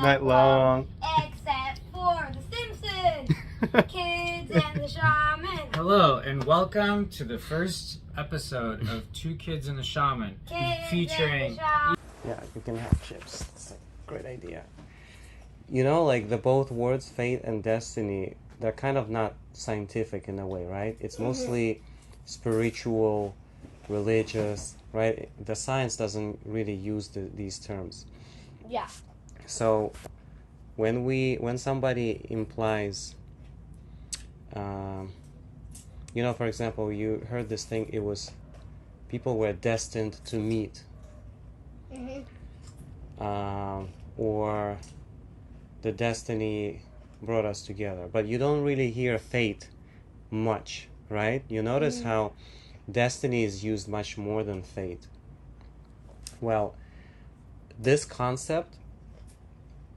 night long. Except for the Simpsons, Kids and the Shaman. Hello and welcome to the first episode of Two Kids and a Shaman, featuring. Yeah, you can have chips. That's a great idea. You know, like the both words, fate and destiny, they're kind of not scientific in a way, right? It's mostly spiritual, religious, right? The science doesn't really use these terms. Yeah. So when somebody implies, for example, you heard this thing, it was people were destined to meet. Or the destiny brought us together. But you don't really hear fate much, right? You notice how destiny is used much more than fate. Well, this concept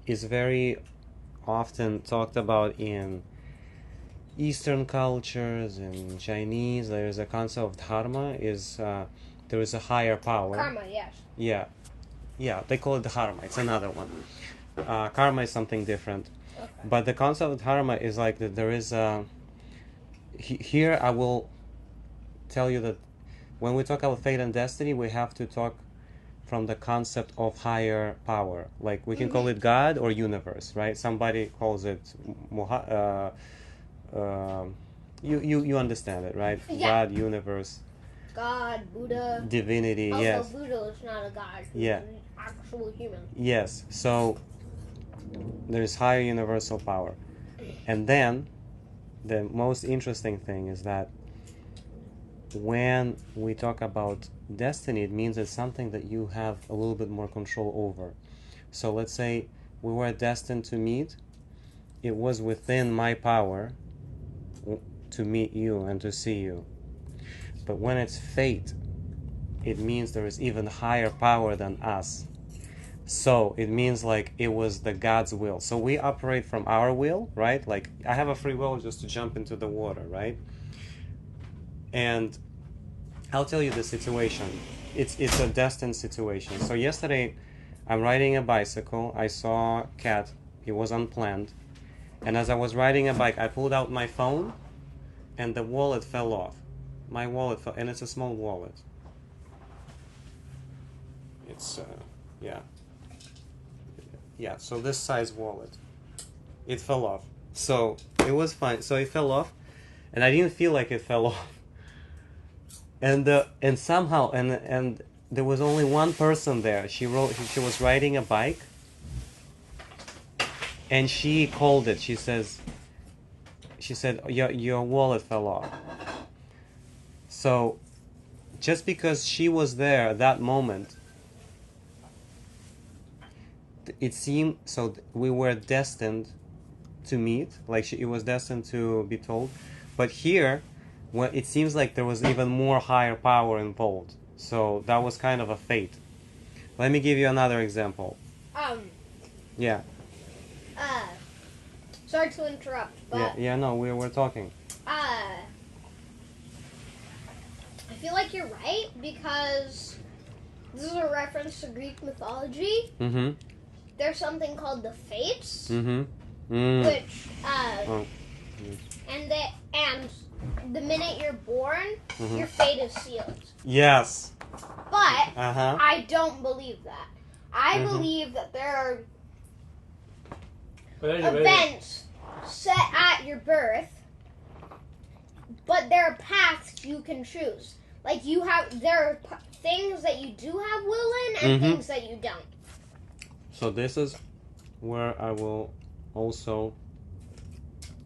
is very often talked about in Eastern cultures, in Chinese. There's a concept of dharma, there is a higher power. Karma, yes. Yeah, they call it dharma. It's another one. Karma is something different. Okay. But the concept of dharma is like that there is here I will tell you that when we talk about fate and destiny, we have to talk from the concept of higher power. Like we can call it God or universe, right? Somebody calls it you understand it, right? Yeah. God, universe, God, Buddha. divinity. Also, yes. Buddha is not a god. He's Yeah. an actual human. Yes. So there's higher universal power. And then the most interesting thing is that when we talk about destiny, it means it's something that you have a little bit more control over. So let's say we were destined to meet. It was within my power to meet you and to see you. But when it's fate, it means there is even higher power than us. So it means like it was the God's will. So we operate from our will, right? Like I have a free will just to jump into the water, right? And I'll tell you the situation. It's a destined situation. So yesterday, I'm riding a bicycle. I saw a cat. It was unplanned. And as I was riding a bike, I pulled out my phone, and the wallet fell off. My wallet fell, and it's a small wallet. It's yeah. So this size wallet, it fell off. So it was fine. So it fell off, and I didn't feel like it fell off. And somehow there was only one person there. She was riding a bike, and she called it. She said your wallet fell off. So just because she was there at that moment, it seemed so we were destined to meet. Like it was destined to be told, but here. Well, it seems like there was even more higher power involved. So that was kind of a fate. Let me give you another example. Yeah. Sorry to interrupt, but No, we're talking. I feel like you're right because this is a reference to Greek mythology. There's something called the Fates, which and the minute you're born, your fate is sealed. Yes. But I don't believe that. I believe that there are events set at your birth, but there are paths you can choose. Like there are things that you do have will in and things that you don't. So this is where I will also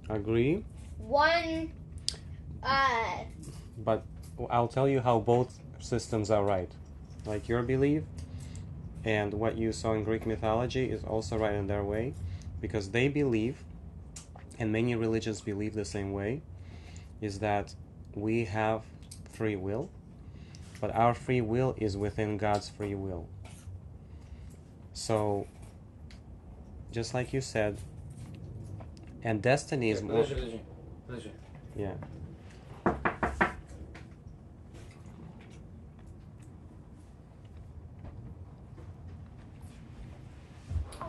agree. But I'll tell you how both systems are right. Like your belief and what you saw in Greek mythology is also right in their way, because they believe, and many religions believe the same way, is that we have free will, but our free will is within God's free will. So, just like you said, and destiny is more... Yeah.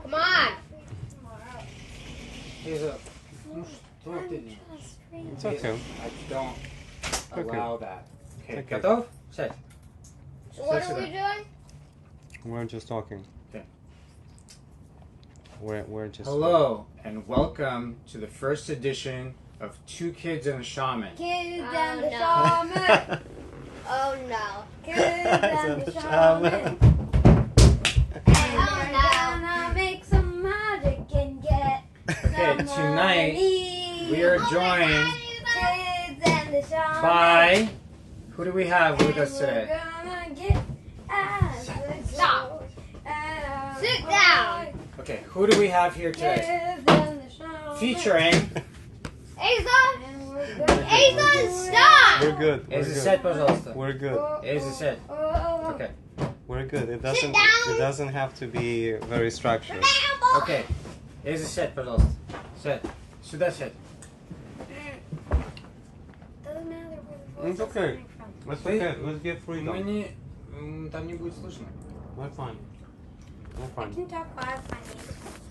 Come on. Kayla, don't do it. It's okay. I don't allow that. Okay, Okay. готов? Сядь. So what Sit are we doing? We're just talking. Okay. We're just. Hello, and welcome to the first edition of Two Kids and a Shaman. Kids Oh, and the no. shaman. Oh no. Kids and the shaman. And Oh, we're no. gonna make some magic and get Okay, some tonight money. we are Oh my joined God. Kids and the shaman. by... Who do we have with us And today? we're gonna get as the Stop. goes and Sit down. Okay, who do we have here today? Kids and the shaman. Featuring... Asa! And we're gonna Asa, stop! We're good. We're Eza, good. сядь, пожалуйста. We're good. Eza, сядь. Oh. Okay. We're good. It Sit doesn't. down. It doesn't have to be very structured. Okay. Eza, сядь, пожалуйста. Сядь. Сюда сядь. Doesn't matter where the voice It's is okay. coming from. It's okay. Let's get Мы freedom. не... Там не будет слышно. We're fine. We're I fine. can talk while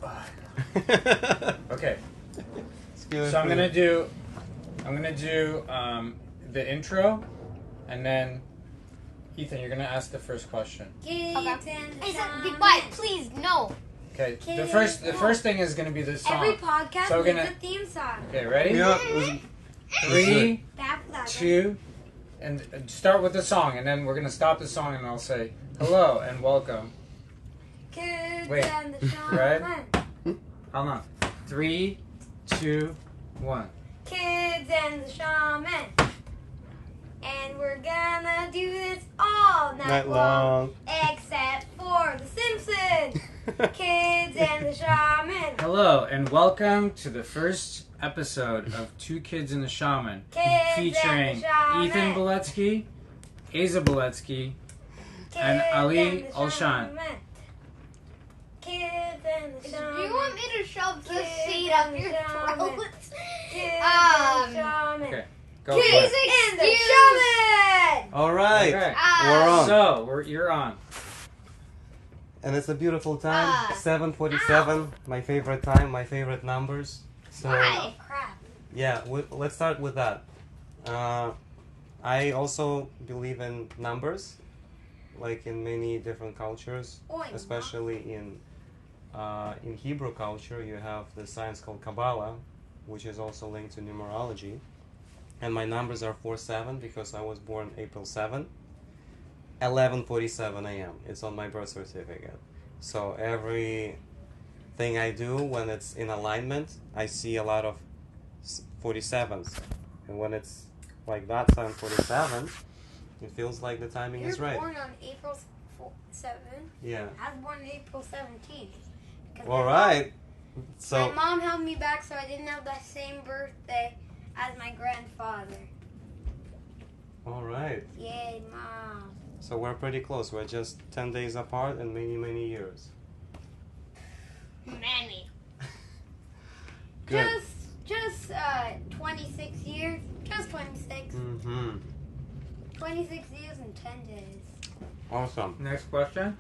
I'm Okay. Let's get So I'm gonna freedom. do the intro, and then Ethan, you're gonna ask the first question. Kids Okay. and the Asa, shaman. be quiet, please, no. Okay. The Kids. first thing is gonna be the song. Every podcast So we're needs gonna- a theme song. Okay, ready? Yeah. 3, Back that. 2, and start with the song, and then we're gonna stop the song, and I'll say hello and welcome. Kids Wait. and the shaman. Right? Hold on. 3, 2, 1. Kids and the shaman. And we're gonna do this all night, Night long. long. Except for the Simpsons. Kids and the shaman. Hello and welcome to the first episode of Two Kids and a Shaman, Kids featuring and the shaman. Ethan Beletsky, Asa Beletsky, and Kids Ali and the Alshan. shaman. Kids and the Do shaman. you want me to shove this Kids seed up and your shaman. throat? Kids and the shaman. Okay, go Please for it. And the excuse. shaman. All right. Okay. We're on. So you're on. And it's a beautiful time. Ah. 7:47. My favorite time. My favorite numbers. So Why? Crap. yeah, let's start with that. I also believe in numbers, like in many different cultures, Oink. especially in Hebrew culture. You have the science called Kabbalah, which is also linked to numerology. And my numbers are 47 because I was born April 7, 11:47 a.m. It's on my birth certificate. So everything I do when it's in alignment, I see a lot of 47s. And when it's like that, 7:47, it feels like the timing You is were right. born on April 7th. Yeah. I was born on April 17th. 'Cause All my right. My So mom held me back so I didn't have the same birthday as my grandfather. all right. Yay, Mom. So we're pretty close. We're just 10 days apart and many years. Manny. Good. Just 26 years. Just 26. Mm-hmm. 26 years and 10 days. Awesome. Next question.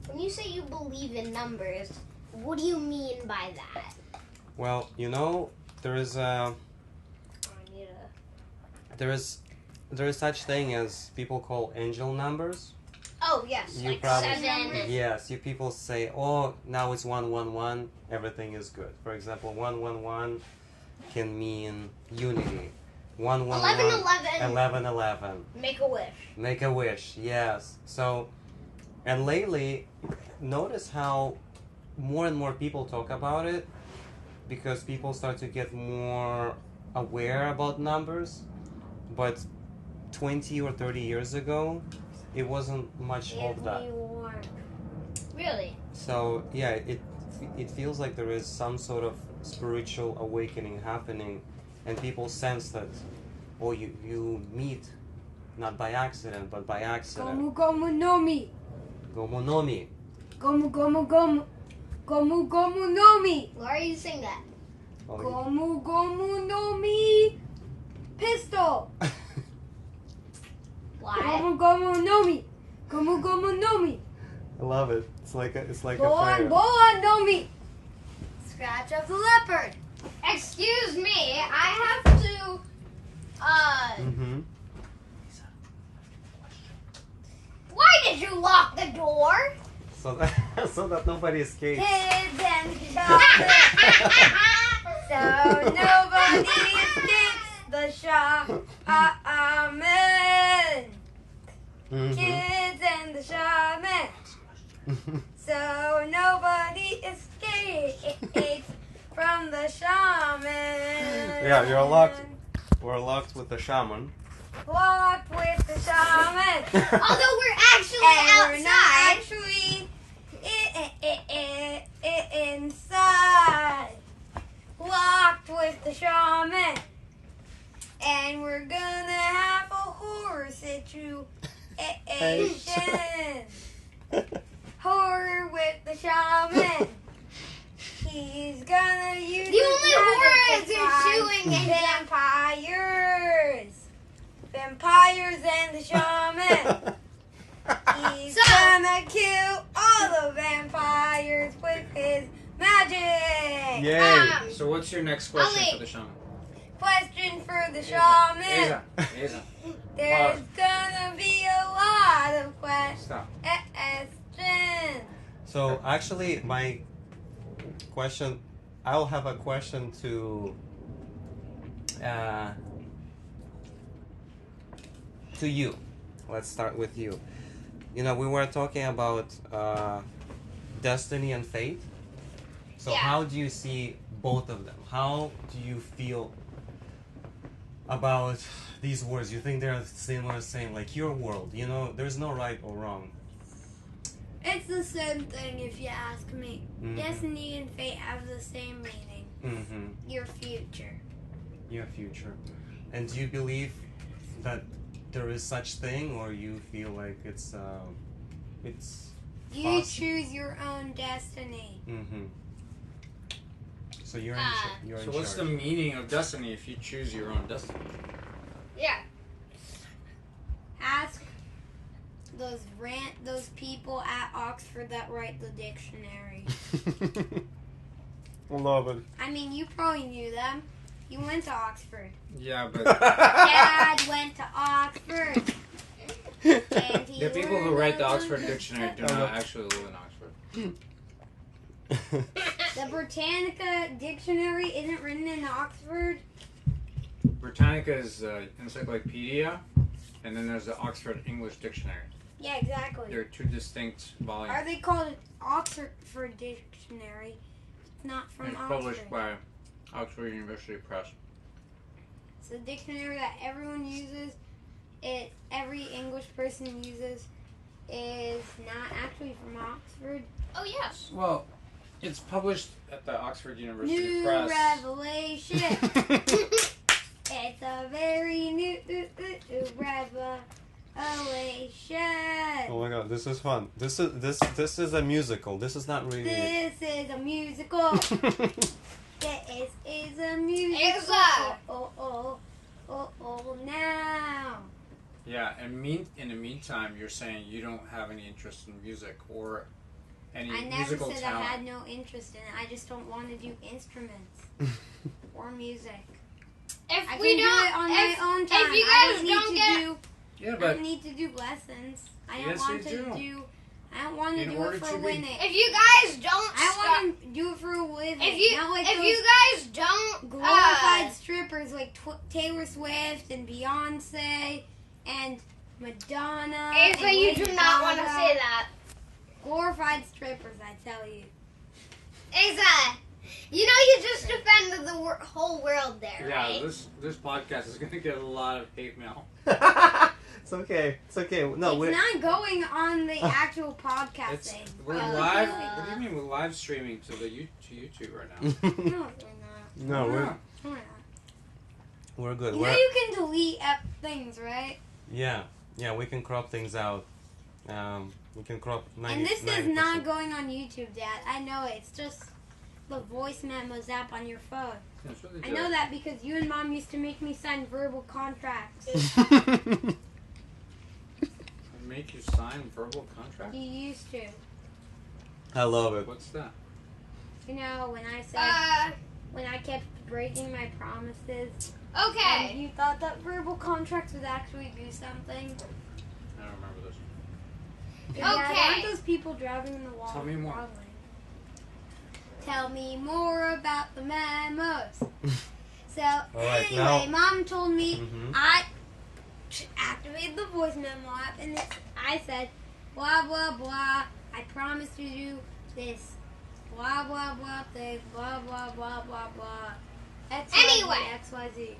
When you say you believe in numbers, what do you mean by that? Well, you know, there is a I need a... there is such thing as people call angel numbers. Oh, yes, You like probably- 7. Yes, you people say, oh, now it's 111, everything is good. For example, 111 can mean unity. 111, 11. 1111. Make a wish. Make a wish, yes. So, and lately, notice how more and more people talk about it because people start to get more aware about numbers. But 20 or 30 years ago, it wasn't much of that. Really? So yeah, it feels like there is some sort of spiritual awakening happening, and people sense that, oh, you meet not by accident, but by accident. Gomu gomu no mi. Gomonomi. Gomu gomu gomu. Gomu gomu no mi. Why are you saying that? Oh, Gomu gomu no mi. Pistol. Why? Gomu gomu no mi. Gomu gomu no mi. I love it. It's like a Go on, don't be. Scratch of the leopard. Excuse me, I have to. Mm-hmm. Why did you lock the door? So that nobody escapes. Kids and chocolate. So nobody escapes the shaman. Mhm. Kids and the shaman. So nobody escapes from the shaman. Yeah, you're locked. We're locked with the shaman. Locked with the shaman. Although we're actually And we're not outside. actually inside. Locked with the shaman. And we're gonna have a horror situation. Horror with the shaman. He's gonna use The only his horror magic is to you're find chewing and vampires. Vampires and the shaman. He's So- gonna kill all the vampires with his magic. Yay! So what's your next question Ali. for the shaman? Question for the shaman. Isa. There's gonna be a lot of questions. Stop. So actually, my question, I'll have a question to you. Let's start with you. You know, we were talking about destiny and fate. So Yeah. how do you see both of them? How do you feel about these words? You think they're similar, same, like your world? You know, there's no right or wrong. It's the same thing if you ask me. Mhm. Destiny and fate have the same meaning. Mm-hmm. Your future. Your future. And do you believe that there is such thing, or you feel like it's You Awesome. choose your own destiny. mm-hmm. So you're you're So in what's the charge. meaning of destiny if you choose your own destiny? Yeah. Ask those people at Oxford that write the dictionary. Love it. I mean, you probably knew them. You went to Oxford. Yeah, but Dad went to Oxford. And he the people who learned write the a Oxford lot. dictionary do not actually live in Oxford. The Britannica dictionary isn't written in Oxford. Britannica is encyclopedia, and then there's the Oxford English Dictionary. Yeah, exactly. They're two distinct volumes. Are they called Oxford Dictionary? It's not from And it's Oxford. published by Oxford University Press. It's a dictionary that everyone uses. Every English person uses is not actually from Oxford. Oh yes. Well, it's published at the Oxford University New Press. revelation. It's a very new revelation. Oh my god, this is fun. This is a musical. This is not really. This is a musical. This is a musical. It's a- Oh, now. Yeah, and in the meantime, you're saying you don't have any interest in music or any I never musical said talent. I had no interest in it. I just don't want to do instruments or music. If I we can don't, do it on my own time. if you I guys don't don't need get, to do. Yeah, I but don't need to do lessons. I don't Yes, want you to do. do. I don't want to In do order it for to be- winning. if you guys don't, I stop, want to do it for a living. if not like those you guys don't, glorified strippers like Taylor Swift and Beyonce and Madonna. Ava, and you Lady do not want to Gaga. say that. Glorified strippers, I tell you. Ava, you know you just defended the whole world there, yeah, right? this podcast is gonna get a lot of hate mail. It's okay. It's okay. No, It's we're not going on the actual It's podcasting. we're Uh, live. What do you mean we're live streaming to YouTube right now? No, we're no, we're not. We're not. we're good. You know you can delete things, right? Yeah, we can crop things out. We can crop 90%. And this is not going on YouTube, Dad. I know it. It's just the voice memos app on your phone. That's what they I do. know that because you and Mom used to make me sign verbal contracts. Me make you sign verbal contracts? You used to. I love it. What's that? You know, when I said, when I kept breaking my promises, and Okay. you thought that verbal contracts would actually do something. I don't remember this. Yeah, Okay. aren't those people driving in the wall? Tell me more. Tell me more about the memos. So, right, anyway, now- Mom told me Mhm. I activated the voice memo app, and I said, blah, blah, blah, I promise to do this, blah, blah, blah thing, blah, blah, blah, blah, blah. Anyway. XYZ.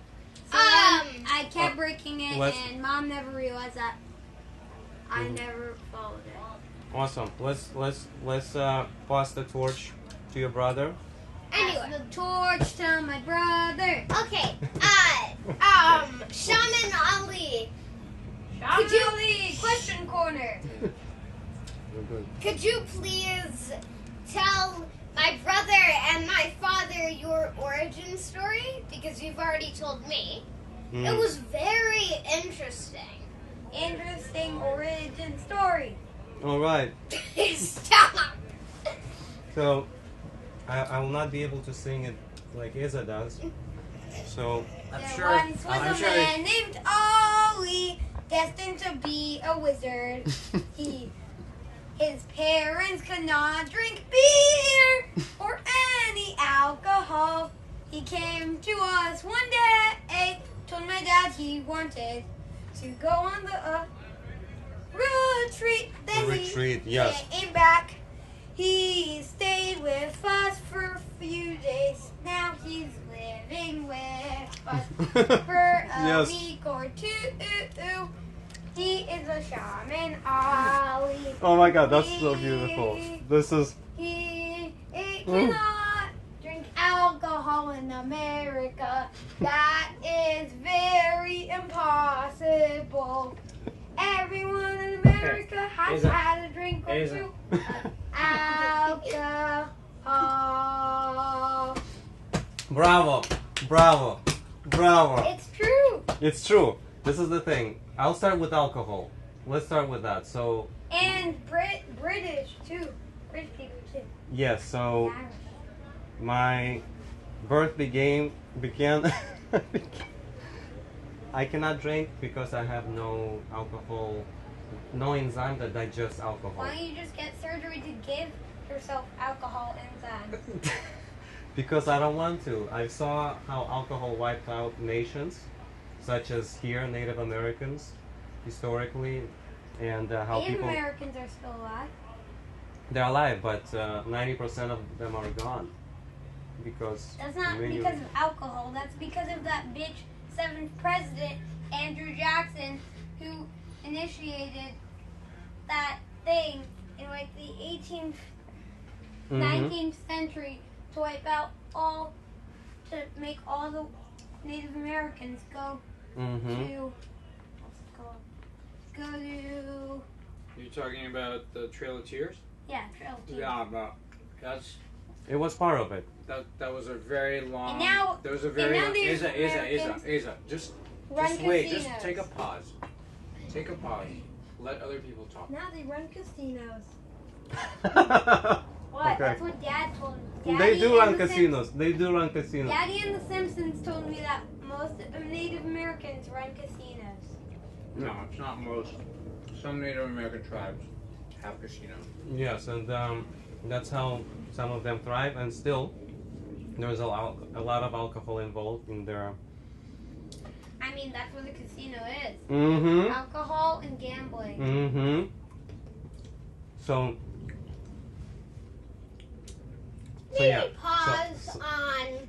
So then I kept Uh, breaking it, let's- and Mom never realized that I never followed it. Awesome. Let's pass the torch to your brother. Anyway. Pass the torch to my brother. Okay. Shaman Ali, Could you question corner? could you please tell my brother and my father your origin story? Because you've already told me. Mm. It was very interesting. Interesting origin story. All right. Stop. So I will not be able to sing it like Isa does. So There once was I'm a sure man named Ollie, destined to be a wizard. His parents could not drink beer or any alcohol. He came to us one day, told my dad he wanted to go on the retreat. Then retreat, he yes. came back. He stayed with us for a few days. Now he's living with us for a Yes. week or two. He is a shaman, Ollie. Oh my God, that's so beautiful. This is He cannot drink alcohol in America. That is very impossible. Everyone in America has Asa. had a drink or Asa. two of alcohol. bravo, bravo, bravo. It's true. It's true. This is the thing. I'll start with alcohol. Let's start with that. So And British too. British people too. yes. So Irish. my birth began. I cannot drink because I have no alcohol, no enzyme that digests alcohol. Why don't you just get surgery to give yourself alcohol enzyme? Because I don't want to. I saw how alcohol wiped out nations, such as here, Native Americans, historically, and how Native people Americans are still alive. they're alive, but 90% of them are gone because That's not when you- because of alcohol. That's because of that bitch 7th president, Andrew Jackson, who initiated that thing in like the 18th, Mhm. 19th century to wipe out all, to make all the Native Americans go Mhm. to, what's it called? Go to, You talking about the Trail of Tears? yeah, Trail Tears. Yeah, but that's It was part of it. that was a very long. And now- there was a and very now long. these Isa, Americans just Run wait. casinos. Just take a pause. Take a pause. Let other people talk. Now they run casinos. What? What? Okay. That's what Dad told me. They Daddy do run and the casinos. They do run casinos. Daddy and the Simpsons told me that most Native Americans run casinos. No, it's not most. Some Native American tribes have casinos. Yes, and that's how some of them thrive, and still there's a lot of alcohol involved in their. I mean, that's what a casino is. Mm-hmm. Alcohol and gambling. Mm-hmm. So Maybe yeah. pause So- on.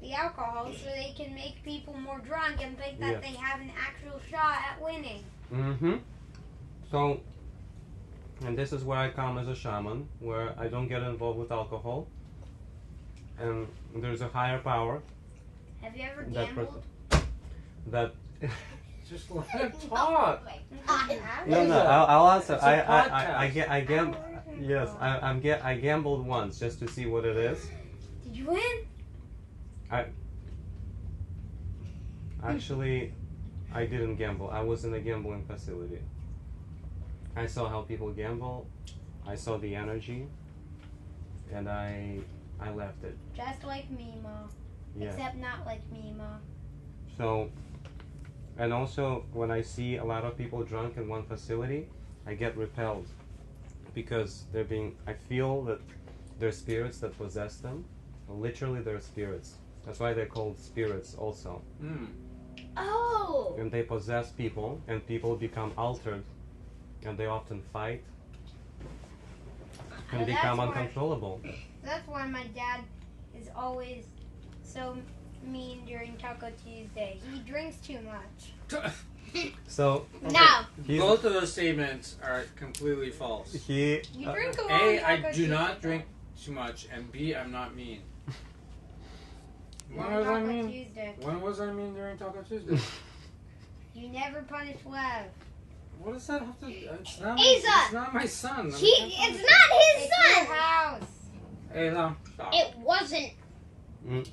The alcohol so they can make people more drunk and think that Yeah. they have an actual shot at winning. Mm-hmm. So, and this is where I come as a shaman, where I don't get involved with alcohol, and there's a higher power Have you ever that gambled? that. Just let him talk. No, Isa, I'll answer. it's a podcast. Yes, I gambled once just to see what it is. Did you win? Actually, I didn't gamble. I was in a gambling facility. I saw how people gamble. I saw the energy, and I left it. Just like Mima. Yeah. Except not like Mima. So, and also when I see a lot of people drunk in one facility, I get repelled because I feel that they're spirits that possess them. Literally, they're spirits. That's why they're called spirits also. Oh. And they possess people, and people become altered, and they often fight and Well, become that's why- uncontrollable. That's why my dad is always so mean during Taco Tuesday. He drinks too much. So Now. Both of those statements are completely false. he You drink a lot A, on I Taco do not Tuesday. drink too much, and B, I'm not mean. When On was I Taco mean? Tuesday. When was I mean during Taco Tuesday? You never punish Lev. What does that have to? It's not, Asa! it's not my son. It's not his It's your son. house. Hey, no, stop. It wasn't.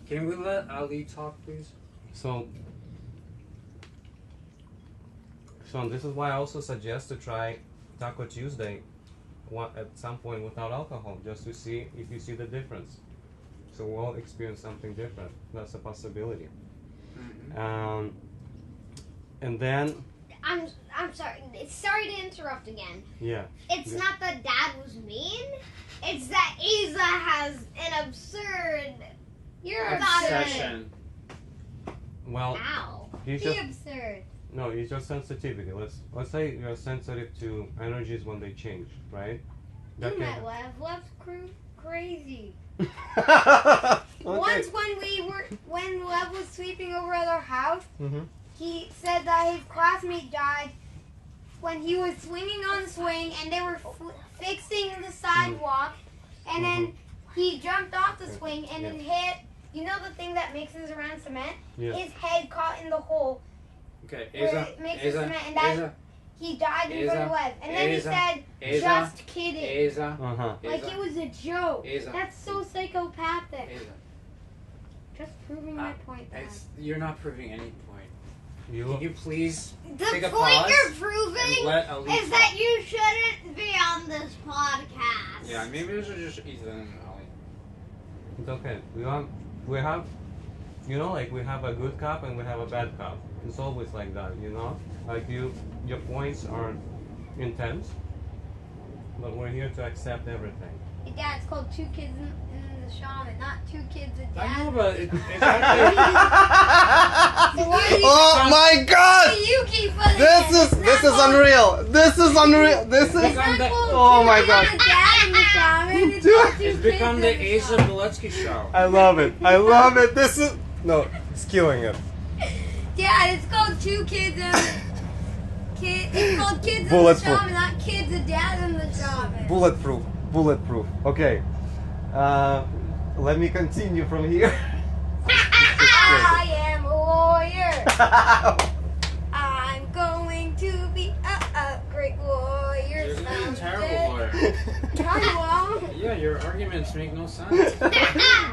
Can we let Ali talk, please? So this is why I also suggest to try Taco Tuesday at some point without alcohol, just to see if you see the difference. So we'll all experience something different. That's a possibility. And then, I'm sorry. Sorry to interrupt again. yeah. It's not that Dad was mean. It's that Asa has an absurd. You're Obsession. Well, Ow. he's Be just absurd. no. It's just sensitivity. Let's say you're sensitive to energies when they change, right? You met Lev. Lev's crazy. Okay. Once when Lev was sleeping over at our house, Mhm. he said that his classmate died when he was swinging on the swing and they were fixing the sidewalk, and then he jumped off the swing and it hit, you know the thing that mixes around cement? Yeah. His head caught in the hole Okay, where Asa, it mixes Asa, cement, and that Asa, he died in front of Lev. And then he Asa, said, Asa, just kidding. Asa, Uh-huh. Like Asa, it was a joke. Asa. That's so psychopathic. Asa. Just proving my point, Dad. You're not proving any point. You Can you please The take a point pause you're and proving let Ali is talk? that you shouldn't be on this podcast. Yeah, maybe this is just Ethan and Ali. It's okay. We have, you know, like we have a good cop and we have a bad cop. It's always like that, you know. Like your points are intense, but we're here to accept everything. Hey, Dad, it's called Two Kids in the Shaman, not Two Kids a Dad. I know, but it's actually. So why do you, Oh my why god! do you keep putting This it? is unreal. This is unreal. This It's is not called Oh Two my Kids God. a Dad in the Shaman. It's called Two It's Kids become in the Asa Shaman. Biletsky show. I love it. I love it. This is no, it's killing it. Dad, it's called Two Kids in It's called Kids in the Bulletproof. Shaman, not Kids a Dad in the Shaman. Bulletproof. Bulletproof. Okay. Let me continue from here. I am a lawyer. I'm going to be a great lawyer. You're a someday. terrible lawyer. I won't. Yeah, your arguments make no sense.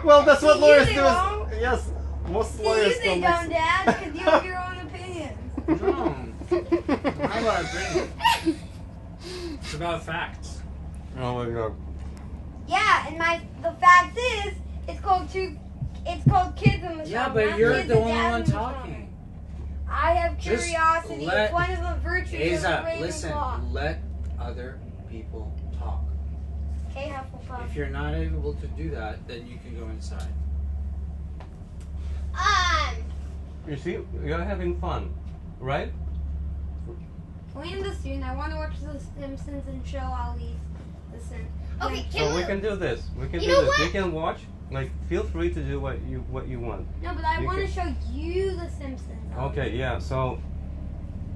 Well, that's what You lawyers they do. won't. Yes, most You lawyers say don't. don't, Dad, because you have your own opinions. No. How about opinion? It's about facts. Oh my god. Yeah, and the fact is, it's called Kids in the Shaman. Yeah, but not you're Kids the a only Dad one in the talking. Shaman. I have Just curiosity. let- It's one of the virtues of Asa, the listen. Ravenclaw. Let other people talk. Okay, Hufflepuff. If you're not able to do that, then you can go inside. You see, you're having fun, right? Can we end this soon? I want to watch The Simpsons and show Ali The Simpsons. Okay, So we can do this. We can You do know this. what? We can watch. Like, feel free to do what you want. No, but I You want to can- show you The Simpsons. Ali. Okay, yeah. So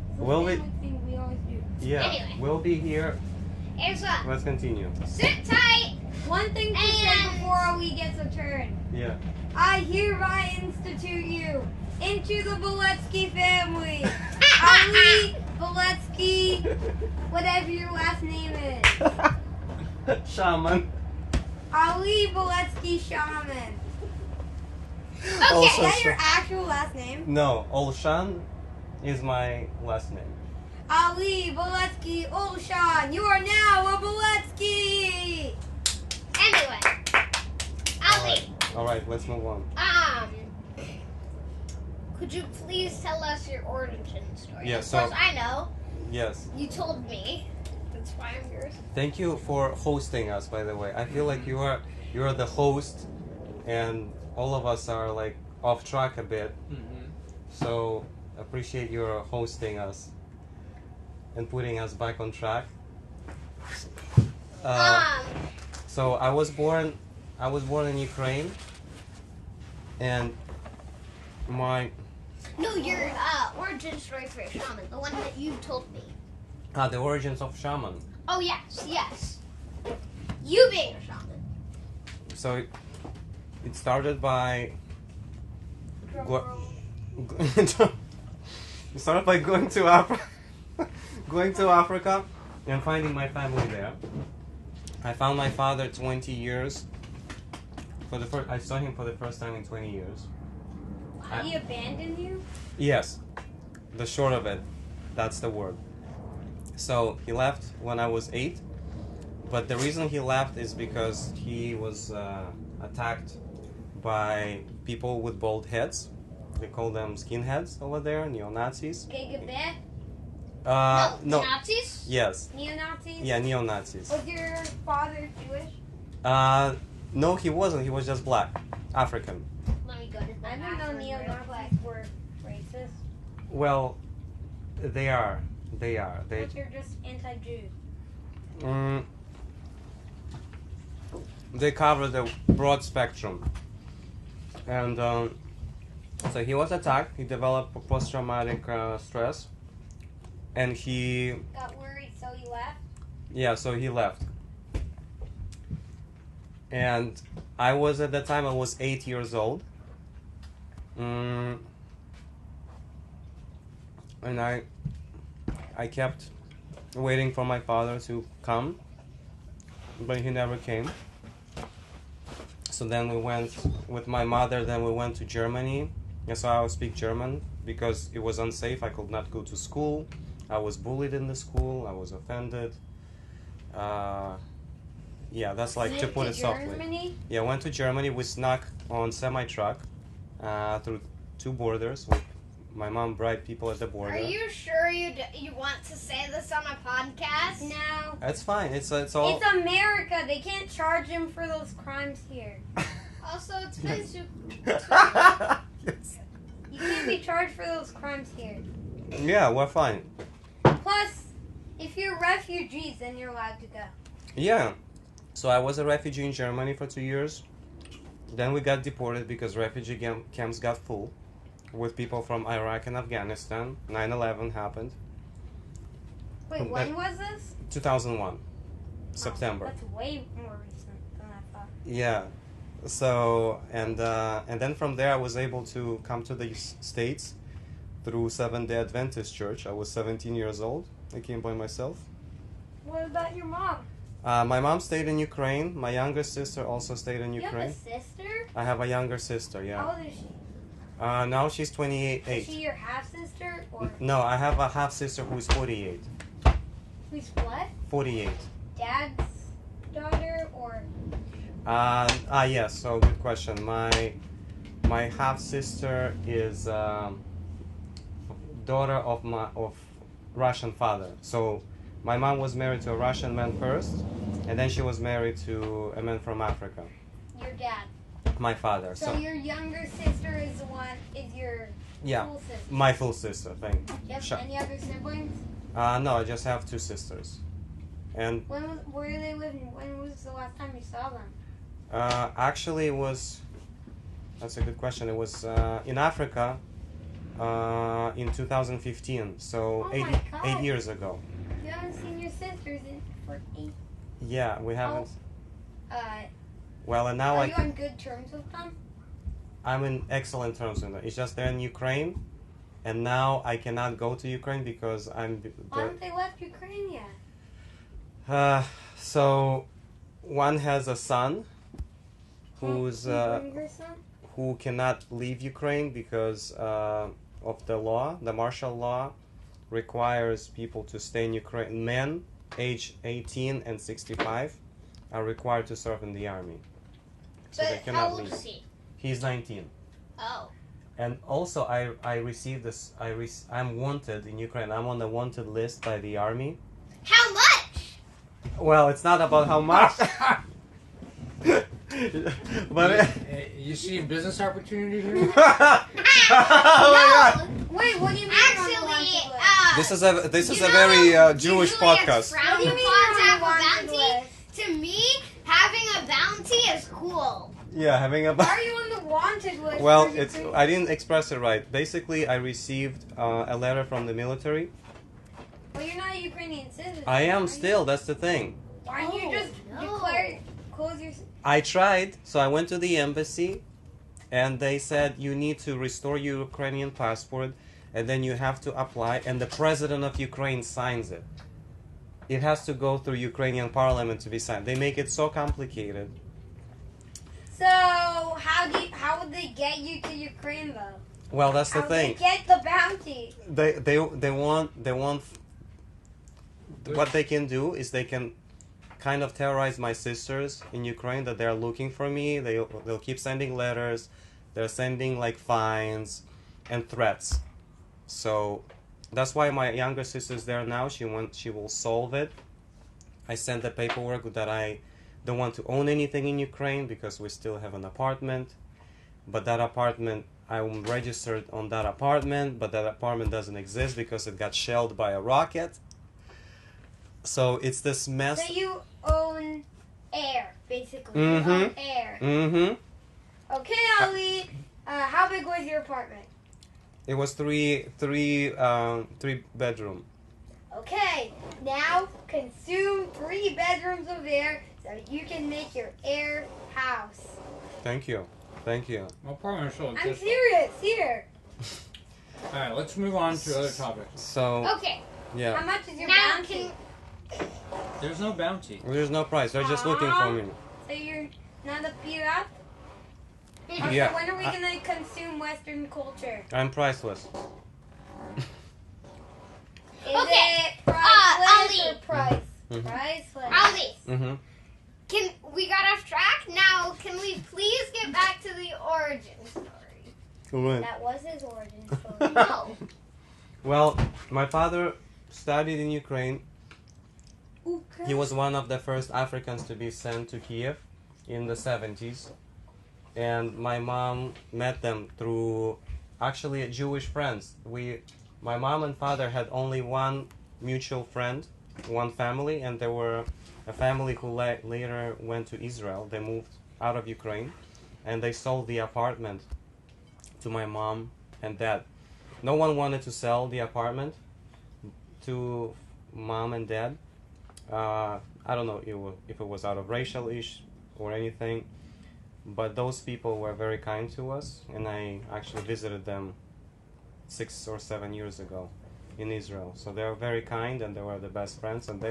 It's the Will we- family thing we always do. yeah, Anyway. we'll be here. Asa, Let's continue. sit tight. One thing to say And- before Ali gets a turn. Yeah. I hereby institute you into the Boletsky family. Ali Boletsky, whatever your last name is. Shaman. Ali Boletsky Shaman. Okay. Is that your actual last name? No, Olshan is my last name. Ali Boletsky Olshan, you are now a Boletsky! Anyway, Ali, All right, let's move on. could you please tell us your origin story? Yeah, of so- course, I know. Yes. You told me. That's why I'm yours. Thank you for hosting us, by the way. I feel like you are the host, and all of us are like off track a bit. So appreciate your hosting us and putting us back on track. So I was born in Ukraine, and No, your origin story for a shaman, the one that you told me. the origins of shaman. Oh yes. You being a shaman. So it started by it started by going to Africa and finding my family there. I found my father 20 years. I saw him for the first time in 20 years. Did he abandon you? Yes, the short of it, that's the word. So he left when I was 8, but the reason he left is because he was attacked by people with bald heads. They call them skinheads over there, neo-Nazis. KGB? No. Nazis? Yes. Neo-Nazis? Yeah, neo-Nazis. Was your father Jewish? No, he wasn't. He was just black, African. Let me go to the I didn't know bathroom real quick. neo-Nazis were racist. Well, they are. They But they're just anti-Jews. They cover the broad spectrum. And so he was attacked. He developed post-traumatic stress. And he... Got worried, so he left? Yeah, so he left. And I was, at that time, I was 8 years old. And I kept waiting for my father to come, but he never came. So then we went with my mother, then we went to Germany. And so I would speak German because it was unsafe. I could not go to school. I was bullied in the school. I was offended. Yeah, that's like to put it softly. Germany? Yeah, went to Germany. We snuck on semi-truck through 2 borders. My mom bribed people at the border. Are you sure you want to say this on a podcast? No. It's fine. It's all. It's America. They can't charge him for those crimes here. Also, it's Facebook. Yes. You can't be charged for those crimes here. Yeah, we're fine. Plus, if you're refugees, then you're allowed to go. Yeah. So I was a refugee in Germany for 2 years. Then we got deported because refugee camps got full with people from Iraq and Afghanistan. 9/11 happened. Wait, when was this? 2001, September. That's way more recent than I thought. Yeah. So and then from there I was able to come to the States through Seventh-day Adventist Church. I was 17 years old. I came by myself. What about your mom? My mom stayed in Ukraine. My younger sister also stayed in You have a Ukraine. sister? I have a younger sister. Yeah. How old is she? Now she's 28. Is she your half sister or No, I have a half sister who's 48. who's what? 48. Dad's daughter or Yes. So good question. My half sister is daughter of Russian father. So my mom was married to a Russian man first, and then she was married to a man from Africa. your dad? My father. So your younger sister is the one is your Yeah, full sister. my full sister. Thank you. Do you have Sure. any other siblings? No, I just have 2 sisters. And Where are they living? When was the last time you saw them? actually, it was. That's a good question. It was in Africa in 2015, so Oh my God. 8 years ago. You haven't seen your sisters for 8. Yeah, we haven't. Uh, Well, and now are you on good terms with them? I'm in excellent terms with them. It's just they're in Ukraine, and now I cannot go to Ukraine because I'm. Why haven't they left Ukraine yet? So, one has a son who's Can you bring your son? who cannot leave Ukraine because of the law, the martial law, requires people to stay in Ukraine. Men age 18 and 65 are required to serve in the army. So they But cannot how old leave. is he? He's 19. Oh. And also, I received this. I'm wanted in Ukraine. I'm on the wanted list by the army. How much? Well, it's not about how much. But You see a business opportunity here? oh my God. Wait, what do you mean? Actually, This is a very Jewish usually it's podcast. frowned What do you mean upon to you're have on a the wanted bounty. To me, having a bounty is cool. Yeah, having a. Why are you on the wanted list? Well, Where's your it's proof? I didn't express it right. Basically, I received a letter from the military. Well, you're not a Ukrainian citizen. I am are you? still. That's the thing. Why don't you Oh, just no. close your? I tried, so I went to the embassy, and they said you need to restore your Ukrainian passport, and then you have to apply, and the president of Ukraine signs it. It has to go through Ukrainian parliament to be signed. They make it so complicated. So how would they get you to Ukraine though? Well, that's the How thing. would they get the bounty? They want what they can do is they can kind of terrorize my sisters in Ukraine that they're looking for me. They'll keep sending letters. They're sending like fines and threats. So that's why my younger sister's there now. She will solve it. I sent the paperwork that I don't want to own anything in Ukraine because we still have an apartment. But that apartment, I'm registered on that apartment, but that apartment doesn't exist because it got shelled by a rocket. So it's this mess. So you own air, basically. Mhm. You own air. Mm-hmm. Okay, Ali. How big was your apartment? It was three bedroom. Okay, now consume 3 bedrooms of air so you can make your air house. Thank you. Thank you. My apartment still I'm exists. serious. Here. Alright, let's move on to other topics. So Okay. How yeah, much is your Now bounty? There's no bounty. there's no price. They're just looking for me. So you're not a pirate? Okay, Yeah, so when are we gonna consume Western culture? I'm priceless. Is Okay, it priceless Ali. or price? Mhm. Priceless. Ali, Mm-hmm. we got off track. Now, can we please get back to the origin story? Right. That was his origin story. No. Well, my father studied in Ukraine. He was one of the first Africans to be sent to Kiev in the 70s. And my mom met them through actually Jewish friends. My mom and father had only one mutual friend, one family, and they were a family who later went to Israel. They moved out of Ukraine, and they sold the apartment to my mom and dad. No one wanted to sell the apartment to mom and dad. I don't know if it was out of racial issue or anything, but those people were very kind to us, and I actually visited them 6 or 7 years ago in Israel. So they were very kind, and they were the best friends, and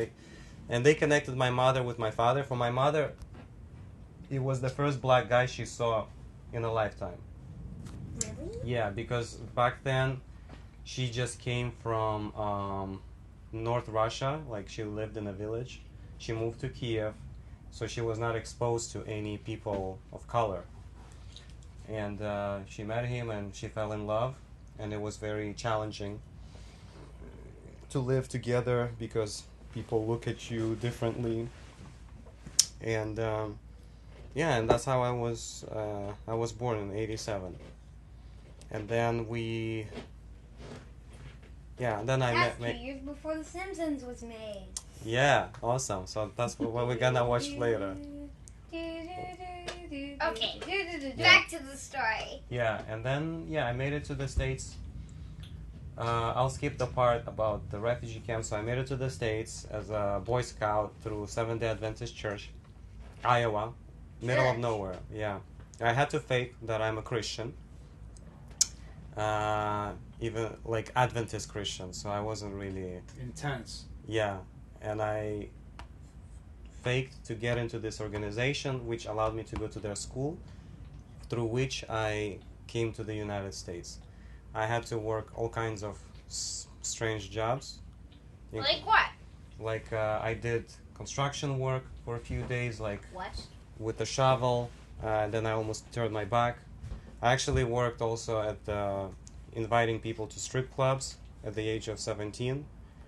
they connected my mother with my father. For my mother, it was the first black guy she saw in a lifetime. Really? Yeah, because back then she just came from North Russia, like she lived in a village. She moved to Kiev, so she was not exposed to any people of color. And she met him and she fell in love, and it was very challenging to live together because people look at you differently. And yeah, and that's how I was born in '87. And then then I That's met 2 years before The Simpsons was made. yeah, awesome. So that's what we're gonna watch later. Okay. Back to the story. Yeah, and then I made it to the States. I'll skip the part about the refugee camp. So I made it to the States as a Boy Scout through Seventh-day Adventist Church, Iowa, middle of Church. nowhere. Yeah, I had to fake that I'm a Christian, even like Adventist Christian. So I wasn't really. Intense. Yeah, and I faked to get into this organization, which allowed me to go to their school, through which I came to the United States. I had to work all kinds of strange jobs. Like what? Like I did construction work for a few days, like What? with a shovel. Then I almost turned my back. I actually worked also at inviting people to strip clubs at the age of 17.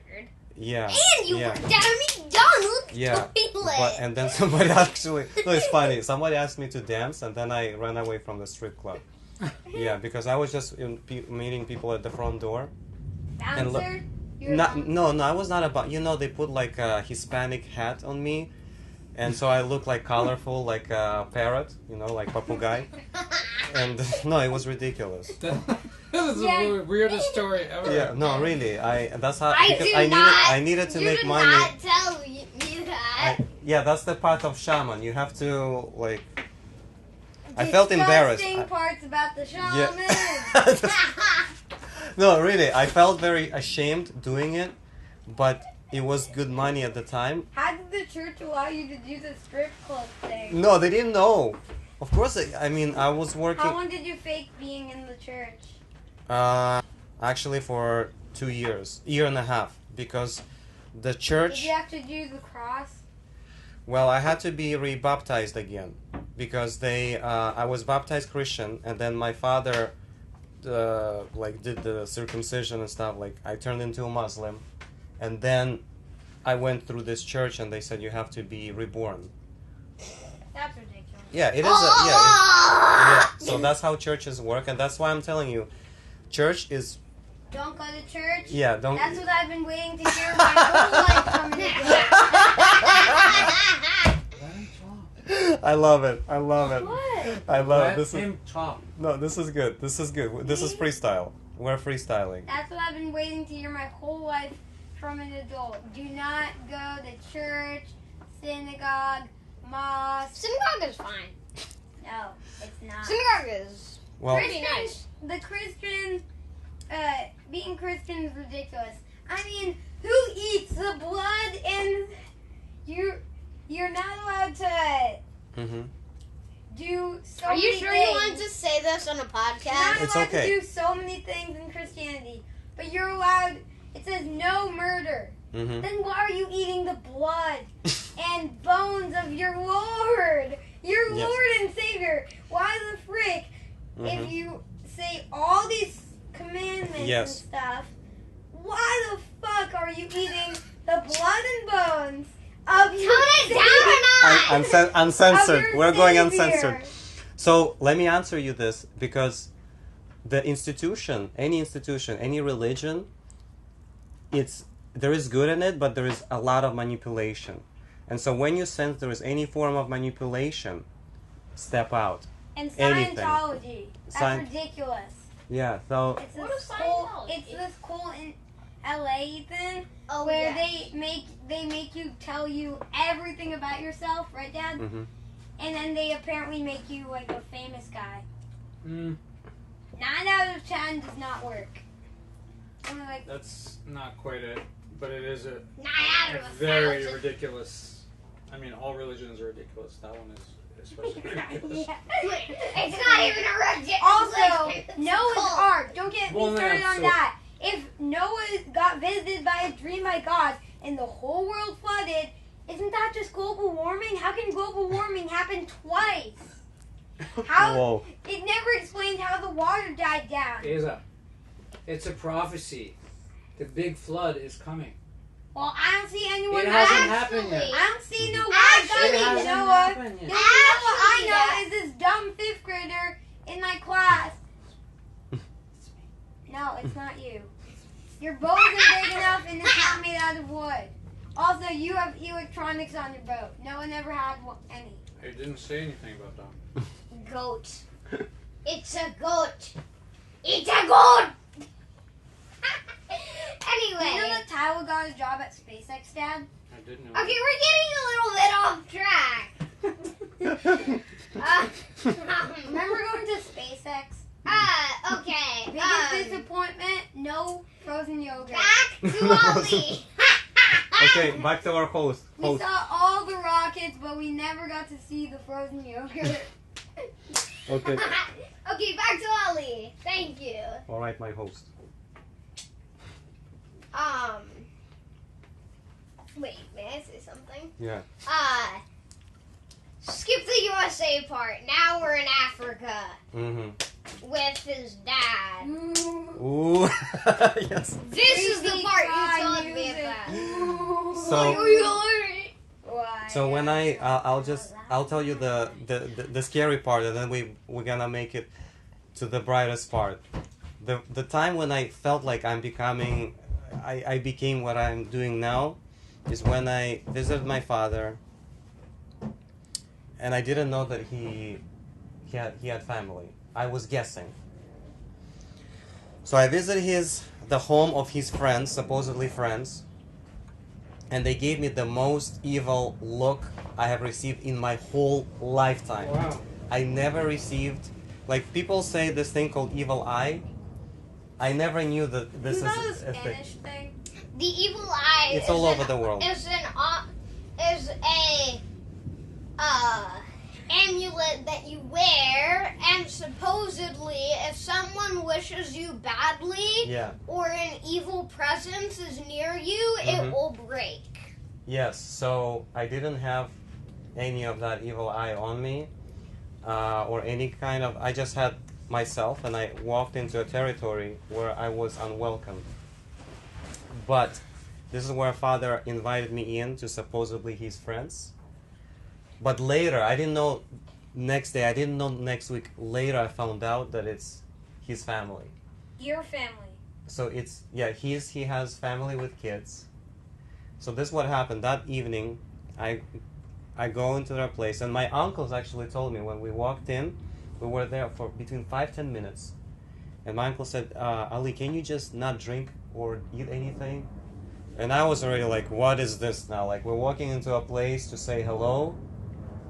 Weird. Yeah. And you yeah. worked at a McDonald's Yeah, toilet. and then somebody actually, no, it's funny. Somebody asked me to dance, and then I ran away from the strip club. Yeah, because I was just meeting people at the front door. And Bouncer? You're a Not, bouncer. no, I was not about. They put like a Hispanic hat on me, and so I looked like colorful, like a parrot, like papugai. And no, it was ridiculous. That was Yeah. the weirdest story ever. Yeah, no, really. That's how I because do I not. needed to you make did money. not tell me that. Yeah, that's the part of shaman. You have to like. I felt embarrassed. Disgusting parts about the shaman. Yeah. No, really, I felt very ashamed doing it, but it was good money at the time. How did the church allow you to do the strip club thing? No, they didn't know. Of course, I mean, I was working. How long did you fake being in the church? Actually, for 2 years, year and a half, because the Did church. you have to do the cross? Well, I had to be rebaptized again because I was baptized Christian, and then my father, did the circumcision and stuff. Like, I turned into a Muslim, and then I went through this church, and they said you have to be reborn. That's ridiculous. Yeah, it is. Yeah. So that's how churches work, and that's why I'm telling you, church is. Don't go to church. Yeah, don't. That's what I've been waiting to hear my whole life from you. I love it. I love it. What? I love it. Let This is him talk. no. This is good. This is good. This is freestyle. We're freestyling. That's what I've been waiting to hear my whole life from an adult. Do not go to church, synagogue, mosque. Synagogue is fine. No, it's not. Synagogue is Well, pretty nice. The Christian, being Christian is ridiculous. I mean, who eats the blood and you're not allowed to hmm do so Are you many sure things. you want to say this on a You're podcast? not It's allowed okay. to do so many things in Christianity, but you're allowed. It says no murder. hmm Then why are you eating the blood and bones of your Lord, your Yes. Lord and Savior? Why the frick, if you say all these commandments Yes. and stuff, why the fuck are you eating the blood and bones of your Tone it down or not? Uncensored. of your We're going Savior? uncensored. So let me answer you this, because the institution, any religion, there is good in it, but there is a lot of manipulation. And so when you sense there is any form of manipulation, step out. And Anything. Scientology. That's Scient- ridiculous. Yeah. So It's What this is cool. Scientology? It's this cool in LA, Ethan, Oh, where yeah. they make you tell you everything about yourself, right, Dad? mhm. And then they apparently make you like a famous guy. Mm, 9 out of 10 does not work. And they're like, that's not quite it, but it is a 9 out of a very 1,000. ridiculous. I mean, all religions are ridiculous. That one is especially ridiculous. yeah. It's not even a religion. Also, It's Noah's cult. Ark. Don't get Well, me started that's on so- that. If Noah got visited by a dream by God and the whole world flooded, isn't that just global warming? How can global warming happen twice? How? Whoa. It never explained how the water died down. It's a prophecy. The big flood is coming. Well, I don't see anyone. It hasn't I happened yet. don't see no Actually, water It dying in hasn't Noah. happened The yet. only Noah I Actually, know is this dumb 5th grader in my class. No, it's not you. Your boat isn't big enough and it's not made out of wood. Also, you have electronics on your boat. Noah never had any. It didn't say anything about that. Goat. It's a goat. It's a goat. Do you know Anyway. that Tyler got his job at SpaceX, Dad? I didn't know. Okay, we're getting a little bit off track. Remember going to SpaceX? Okay. Biggest disappointment? No frozen yogurt. Back to Ollie. Okay, back to our host. We saw all the rockets, but we never got to see the frozen yogurt. Okay. Okay, back to Ollie. Thank you. All right, my host. Wait, may I say something? Yeah. Skip the USA part. Now we're in Africa Mm-hmm. with his dad. Ooh. Yes. This is the Crazy part cry you told me music. about. So when I'll tell you the scary part, and then we're gonna make it to the brightest part. The time when I felt like I became what I'm doing now is when I visited my father, and I didn't know that he had family. I was guessing. So I visited the home of his friends, supposedly friends, and they gave me the most evil look I have received in my whole lifetime. Wow. I never received, like, people say this thing called evil eye. I never knew that this You know is the a thing. Spanish thing? The evil eye. It's all over the world. Is a amulet that you wear, and supposedly, if someone wishes you badly, Yeah. or an evil presence is near you, Mhm. it will break. Yes, so I didn't have any of that evil eye on me, or any kind of. I just had myself, and I walked into a territory where I was unwelcome. But this is where Father invited me in to supposedly his friends. But later, I didn't know. Next day, I didn't know. Next week, later, I found out that it's his family. Your family. So he has family with kids. So this is what happened that evening. I go into their place, and my uncles actually told me when we walked in, we were there for between 5-10 minutes, and my uncle said, "Ali, can you just not drink or eat anything?" And I was already like, "What is this now? Like, we're walking into a place to say hello,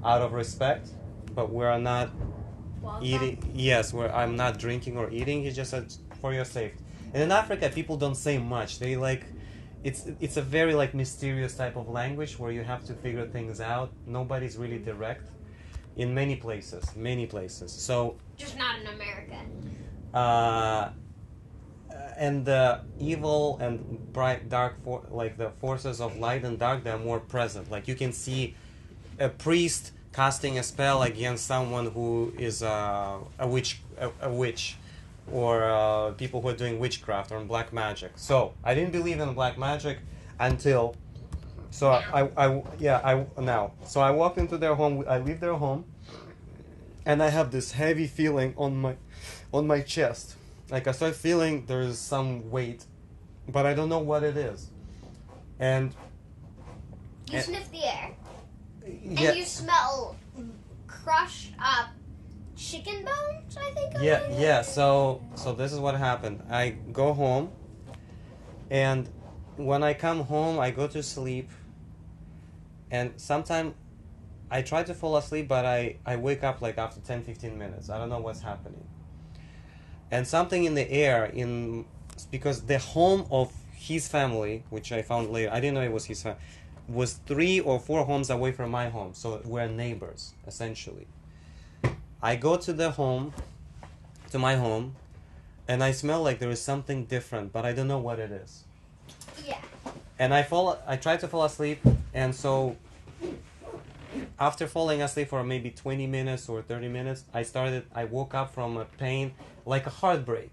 out of respect, but we're not eating." Yes, I'm not drinking or eating. He just said, "For your safety." And in Africa, people don't say much. They like, it's a very like mysterious type of language where you have to figure things out. Nobody's really direct. In many places. So, Just not in America. and the evil and bright, dark, like the forces of light and dark, they're more present. Like you can see a priest casting a spell against someone who is a witch, or people who are doing witchcraft or black magic. So I didn't believe in black magic until. So now. So I walked into their home. I leave their home, and I have this heavy feeling on my chest. Like I start feeling there's some weight, but I don't know what it is. And You sniff the air, and yeah, you smell crushed up chicken bones, I think. yeah. So this is what happened. I go home, and when I come home, I go to sleep. And sometimes I try to fall asleep, but I wake up like after 10-15 minutes. I don't know what's happening. And something in the air, because the home of his family, which I found later, I didn't know it was his family, was 3 or 4 homes away from my home. So we're neighbors, essentially. I go to my home, and I smell like there is something different, but I don't know what it is. Yeah. And I try to fall asleep, and so after falling asleep for maybe 20 minutes or 30 minutes, I woke up from a pain, like a heartbreak,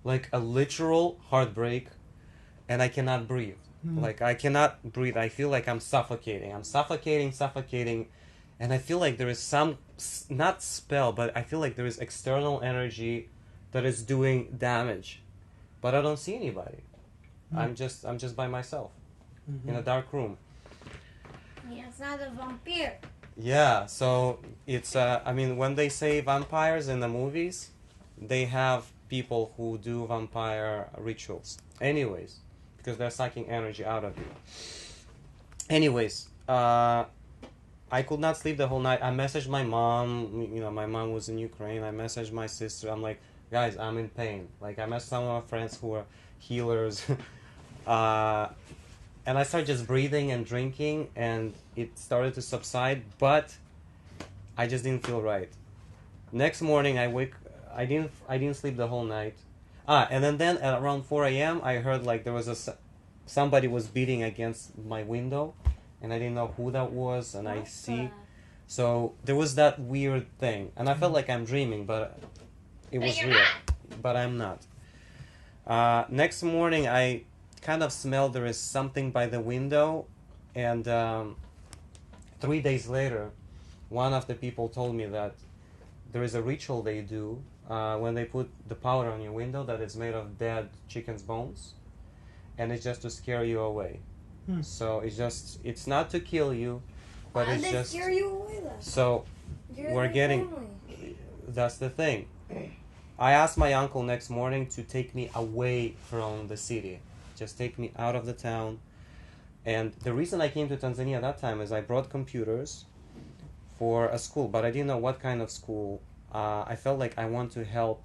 like a literal heartbreak, and I cannot breathe. Like I cannot breathe. I feel like I'm suffocating. I'm suffocating, and I feel like there is some, not spell, but I feel like there is external energy that is doing damage, but I don't see anybody. I'm just by myself in a dark room. Yeah, it's not a vampire. Yeah, so it's I mean, when they say vampires in the movies, they have people who do vampire rituals. Anyways, because they're sucking energy out of you. Anyways, I could not sleep the whole night. I messaged my mom. You know, my mom was in Ukraine. I messaged my sister. I'm like, guys, I'm in pain. Like, I messaged some of my friends who are healers. And I started just breathing and drinking, and it started to subside, but I just didn't feel right. Next morning, I didn't sleep the whole night. And then at around 4 a.m., I heard like there was somebody was beating against my window, and I didn't know who that was, and I see. So there was that weird thing, and I felt like I'm dreaming, but it was you're real. not. But I'm not. Next morning, I kind of smelled there is something by the window, and 3 days later, one of the people told me that there is a ritual they do when they put the powder on your window that it's made of dead chicken's bones, and it's just to scare you away. So it's not to kill you, but Why it's did they just scare you away then? so You're we're their getting. family. That's the thing. I asked my uncle next morning to take me away from the city, just take me out of the town. And the reason I came to Tanzania at that time is I brought computers for a school, but I didn't know what kind of school. I felt like I want to help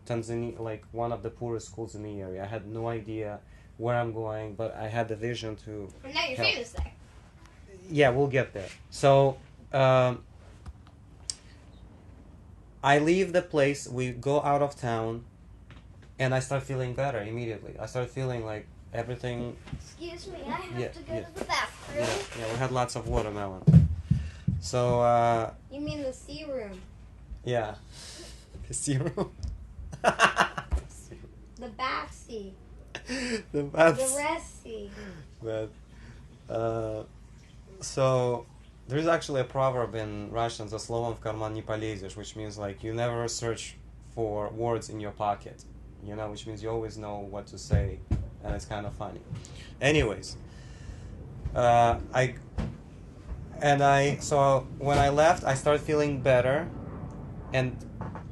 Tanzania, like one of the poorest schools in the area. I had no idea where I'm going, but I had the vision to. And now you're help. famous there. Yeah, we'll get there. So I leave the place, we go out of town, and I start feeling better immediately. I start feeling like everything. Excuse me, I have Yeah, to go yeah. to the bathroom. Yeah, we had lots of watermelon. So, You mean the sea room? yeah. The serum. The bath sea. The bath. The rest sea. But, so there's actually a proverb in Russian, "За словом в карман не полезешь," which means like you never search for words in your pocket, you know, which means you always know what to say, and it's kind of funny. Anyways, so when I left, I started feeling better, and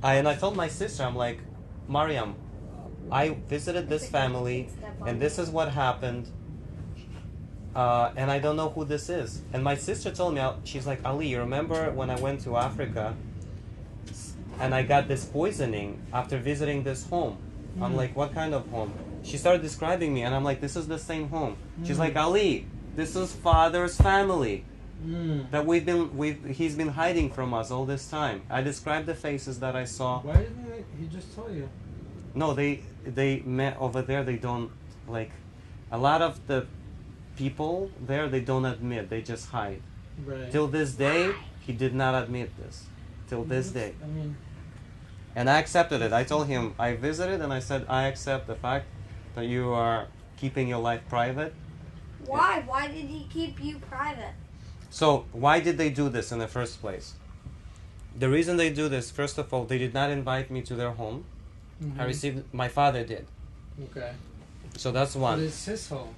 I told my sister, I'm like, Mariam, I visited this family, and this is what happened. And I don't know who this is. And my sister told me, she's like, Ali, you remember when I went to Africa and I got this poisoning after visiting this home? I'm like, what kind of home? She started describing me, and I'm like, this is the same home. She's like, Ali, this is father's family that he's been hiding from us all this time. I described the faces that I saw. Why didn't he just tell you? No, they met over there. They don't, like, a lot of the people there, they don't admit, they just hide. Right. Till this day, he did not admit this. Till this day. I mean, And I accepted it. I told him, I visited, and I said, I accept the fact that you are keeping your life private. Why? Why did he keep you private? So, why did they do this in the first place? The reason they do this, first of all, they did not invite me to their home. I received, my father did. Okay. So that's But one. it's his home.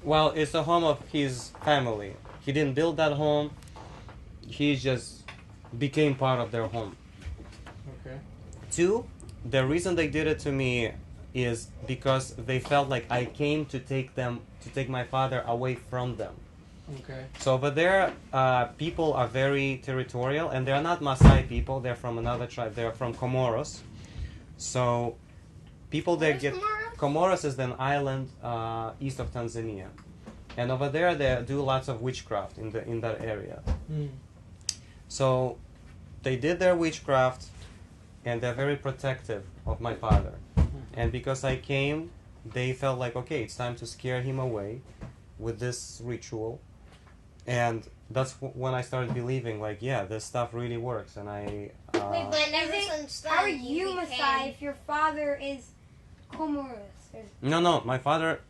Well, it's the home of his family. He didn't build that home. He just became part of their home. Okay. Two, the reason they did it to me is because they felt like I came to take my father away from them. Okay. So over there, people are very territorial, and they're not Maasai people. They're from another tribe. They're from Comoros. So people there Where's get Comoros is an island east of Tanzania, and over there they do lots of witchcraft in that area. So they did their witchcraft, and they're very protective of my father. And because I came, they felt like, okay, it's time to scare him away with this ritual. And that's when I started believing, like, yeah, this stuff really works. And I. Wait, but ever since then, How are you became- Messiah if your father is Comoros? No, my father,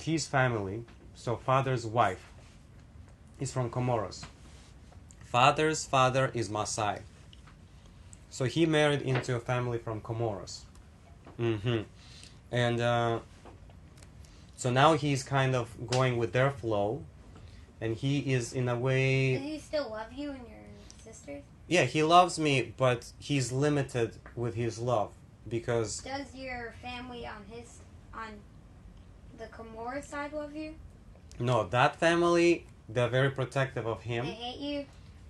his family, so father's wife, is from Comoros. Father's father is Maasai. So he married into a family from Comoros. And so now he's kind of going with their flow, and he is in a way. Does he still love you and your sisters? Yeah, he loves me, but he's limited with his love because. Does your family on the Comoros side love you? No, that family, they're very protective of him. They hate you?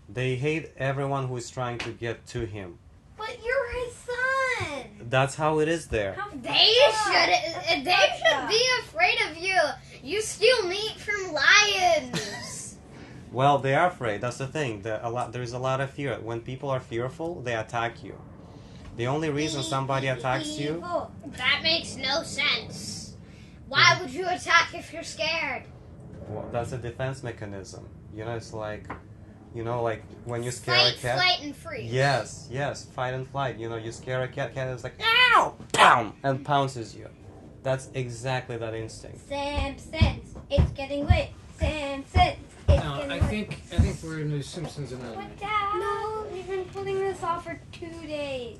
They hate everyone who is trying to get to him. But you're his son! That's how it is there. They should be afraid of you. You steal meat from lions. Well, they are afraid. That's the thing. There's a lot of fear. When people are fearful, they attack you. The only reason somebody attacks you. Evil. That makes no sense. Why would you attack if you're scared? Well, that's a defense mechanism. You know, it's like, you know, like when you scare Fight, a cat. flight, and freeze. Yes, fight and flight. You know, you scare a cat is like, ow, pound, and pounces you. That's exactly that instinct. Simpsons, it's getting lit. Simpsons, it's getting I lit. think we're in the Simpsons in a But Dad, no, we've been putting this off for 2 days.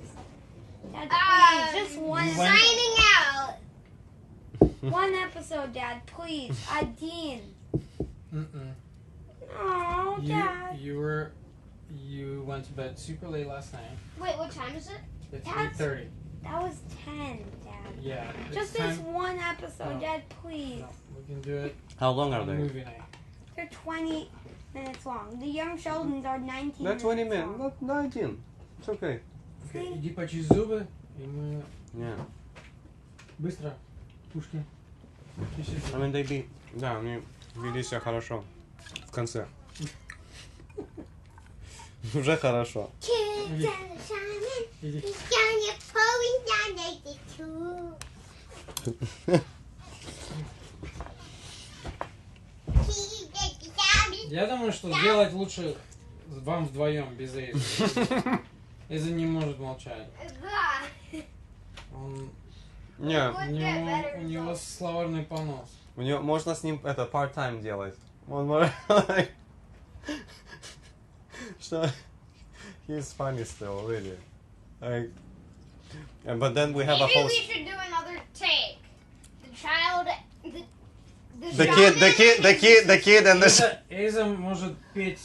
Dad, please, just one. You Signing out. One episode, Dad, please. Adine. Mm-mm. Oh, Dad. You went to bed super late last night. Wait, what time is it? It's That's- 8:30. That was 10, Dad. Yeah. it's Just time. this one episode, No. Dad, please. No, we can do it How long are on they? movie night. They're 20 minutes long. The Young Sheldons are 19 They're 20 minutes minutes, long. not 19. It's okay. Окей, иди почисть зубы, и мы Yeah. быстро. Пушки. I mean, they be... Да, они вели себя хорошо. В конце. Уже хорошо. Kids are shining. Иди. You're pouring down the tube. Я думаю, что сделать лучше вам вдвоем, без Эйза. Эйза не может молчать. Он, Не, у него словарный понос. у него можно с ним это part-time делать. Он может... Что... He's funny still, really. Like... But then we have a Maybe whole... we should do another take. The child, The kid and the... Эйза может петь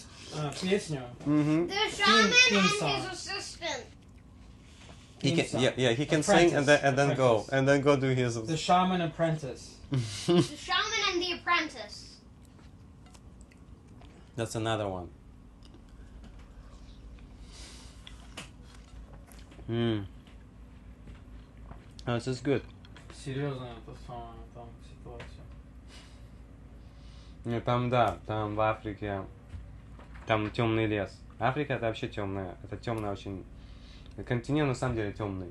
песню. Mm-hmm. the shaman Theme and song. his assistant. He Theme can, song. he can sing and then go Apprentice. do his... The Shaman Apprentice. The shaman and the apprentice. That's another one. Oh, this is good. Серьезно, это самое там ситуация. Не, там да, там в Африке, там темный лес. Африка это вообще темная, это темная очень... Континент на самом деле темный.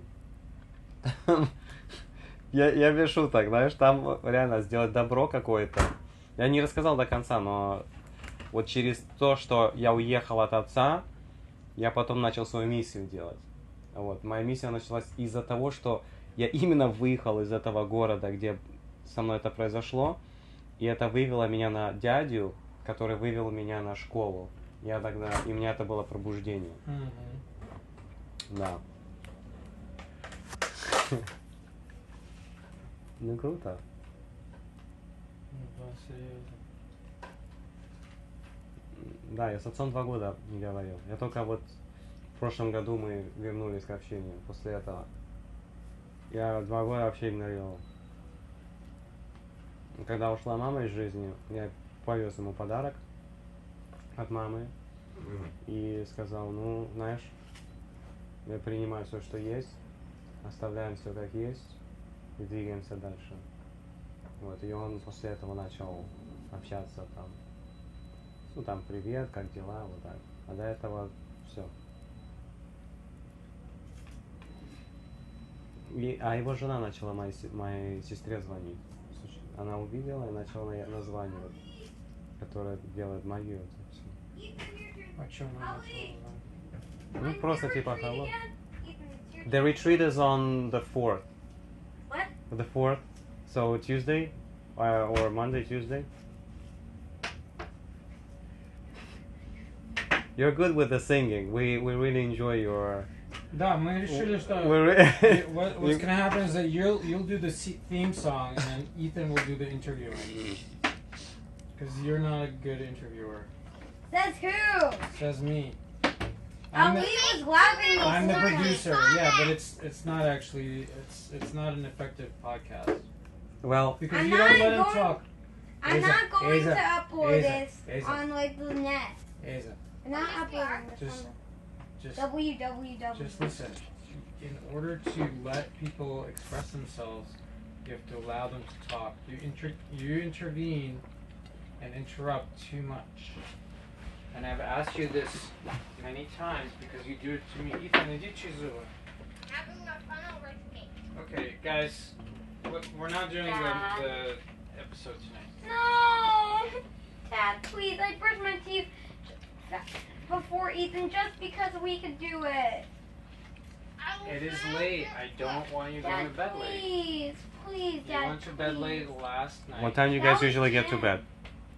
Я без шуток, знаешь, там реально сделать добро какое-то. Я не рассказал до конца, но вот через то, что я уехал от отца, я потом начал свою миссию делать. Вот. Моя миссия началась из-за того, что я именно выехал из этого города, где со мной это произошло, и это вывело меня на дядю, который вывел меня на школу. Я тогда, и у меня это было пробуждение. Да. Ну круто. Да, серьезно. Да, я с отцом 2 года не говорил. Я только вот в прошлом году мы вернулись к общению. После этого я 2 года вообще игнорировал. Когда ушла мама из жизни, я повез ему подарок от мамы и сказал, ну, знаешь, я принимаю все, что есть, оставляем все как есть и двигаемся дальше. Вот, и он после этого начал общаться там. Ну там, привет, как дела, вот так. А до этого все. А его жена начала моей сестре звонить. Слушай, она увидела и начала названивать, которая делает магию. Это всё. О чем мы начали? Ну просто типа hello. The retreat is on the 4th. What? The 4th. So Tuesday or Monday, Tuesday. You're good with the singing. We really enjoy your. Да, мы решили, что what's gonna happen is that you'll do the theme song and then Ethan will do the interviewing. Because you're not a good interviewer. Says who? Says me. Oh, he was laughing I'm the before. producer. Yeah, but it's not actually it's not an effective podcast Well, because I'm you don't not let him going- talk. I'm Asa, not going Asa, to upload Asa, this Asa. on like the net. Asa, I'm not uploading this Just- on just the www. just listen. In order to let people express themselves, you have to allow them to talk. You intervene and interrupt too much. And I've asked you this many times because you do it to me. Ethan, did you choose it? Having a fun over cake. Okay, guys, We're not doing Dad. the episode tonight. No! Dad, please, I brushed my teeth before Ethan just because we could do it. It is late. I don't want you going Dad, to bed late. please, You Dad. went to bed please. late last night. What time do you That guys was usually get to 10. bed?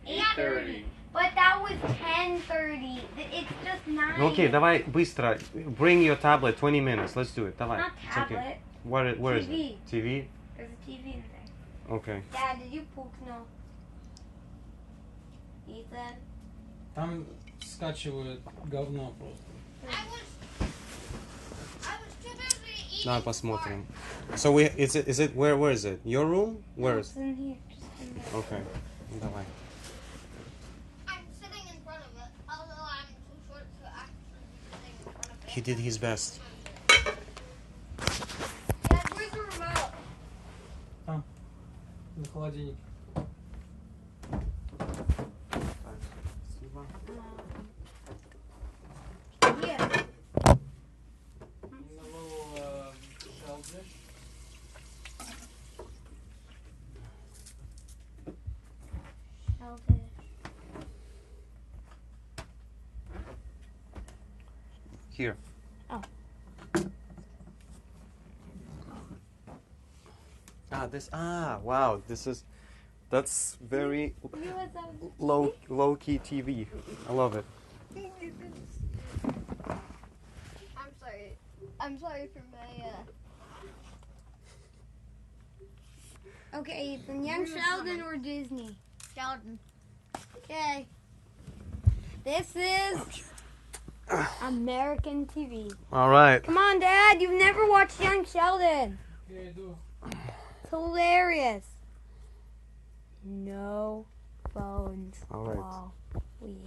8:30. But that was 10:30. It's just 9. Okay, давай быстро. Bring your tablet. 20 minutes. Let's do it. Давай. Not It's tablet. okay. Where is TV. it? TV? There's a TV in there. Okay. Dad, did you poop? No. Ethan? Там скачивают говно просто. Давай посмотрим. So is it where is it? Your room? Where is? It's in here. Just in there. Okay. Давай. I'm sitting in front of it, although I'm too short to actually be sitting in front of it. He did his best. Dad, where's the remote? На холодильник. Here. In the little shell dish. Held it. Here. Oh. Wow, that's very low key TV. I love it. I'm sorry for my Okay, Ethan, Young Sheldon or Disney? Sheldon. Okay. This is American TV. All right. Come on, Dad. You've never watched Young Sheldon. Yeah, I do. It's hilarious. No phones All right. while we